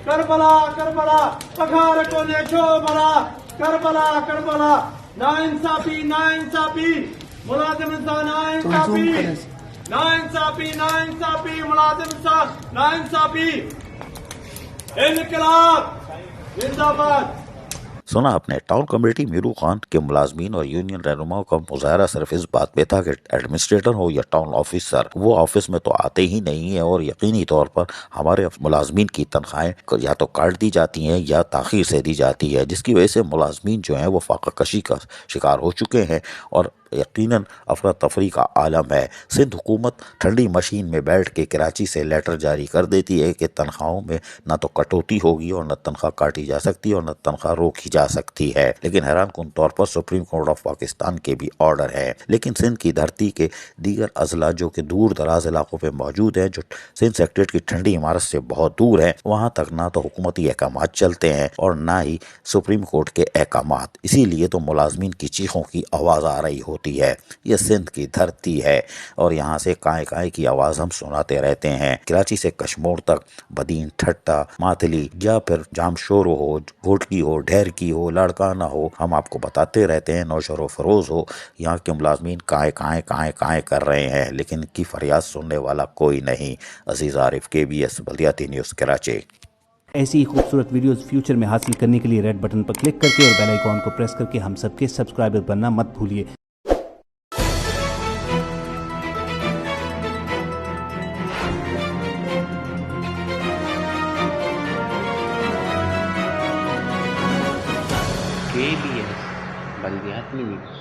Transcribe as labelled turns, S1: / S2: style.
S1: کربلا کربلا پگھار کو دیکھو بلا کربلا کربلا ناانصافی ناانصافی ملازم انسان ناانصافی ناانصافی ناانصافی ملازم انسان ناانصافی انقلاب زندہ باد۔
S2: سنا آپ نے، ٹاؤن کمیٹی میرو خان کے ملازمین اور یونین رہنماؤں کا مظاہرہ صرف اس بات پہ تھا کہ ایڈمنسٹریٹر ہو یا ٹاؤن آفیسر، وہ آفس میں تو آتے ہی نہیں ہیں، اور یقینی طور پر ہمارے ملازمین کی تنخواہیں یا تو کاٹ دی جاتی ہیں یا تاخیر سے دی جاتی ہے، جس کی وجہ سے ملازمین جو ہیں وہ فاقہ کشی کا شکار ہو چکے ہیں اور یقیناً افراتفری کا عالم ہے۔ سندھ حکومت ٹھنڈی مشین میں بیٹھ کے کراچی سے لیٹر جاری کر دیتی ہے کہ تنخواہوں میں نہ تو کٹوتی ہوگی اور نہ تنخواہ کاٹی جا سکتی اور نہ تنخواہ روکی جا سکتی ہے، لیکن حیران کن طور پر سپریم کورٹ آف پاکستان کے بھی آرڈر ہے، لیکن سندھ کی دھرتی کے دیگر اضلاع جو کہ دور دراز علاقوں پہ موجود ہیں، جو سندھ سیکٹریٹ کی ٹھنڈی عمارت سے بہت دور ہیں، وہاں تک نہ تو حکومتی احکامات چلتے ہیں اور نہ ہی سپریم کورٹ کے احکامات، اسی لیے تو ملازمین کی چیخوں کی آواز آ رہی ہوتی ہے۔ یہ سندھ کی دھرتی ہے اور یہاں سے کائیں کائیں کی آواز ہم سناتے رہتے ہیں۔ کراچی سے کشمور تک بدین، ٹھٹا، ماتلی یا پھر جام شورو ہو، گھوٹکی ہو، ڈھیر کی ہو، لڑکانہ ہو، ہم آپ کو بتاتے رہتے ہیں، نوشہر و فروز ہو، یہاں کے ملازمین کائیں کائیں کائیں کائیں کر رہے ہیں، لیکن ان کی فریاد سننے والا کوئی نہیں۔ عزیز عارف، KBS بلدیاتی نیوز کراچی۔
S3: ایسی خوبصورت ویڈیوز فیوچر میں حاصل کرنے کے لیے ریڈ بٹن پر کلک کر کے اور بیل آئیکن کو پریس کر کے ہم سب کے سبسکرائبر بننا مت بھولیے۔
S4: KBS بلدیاتی نیوز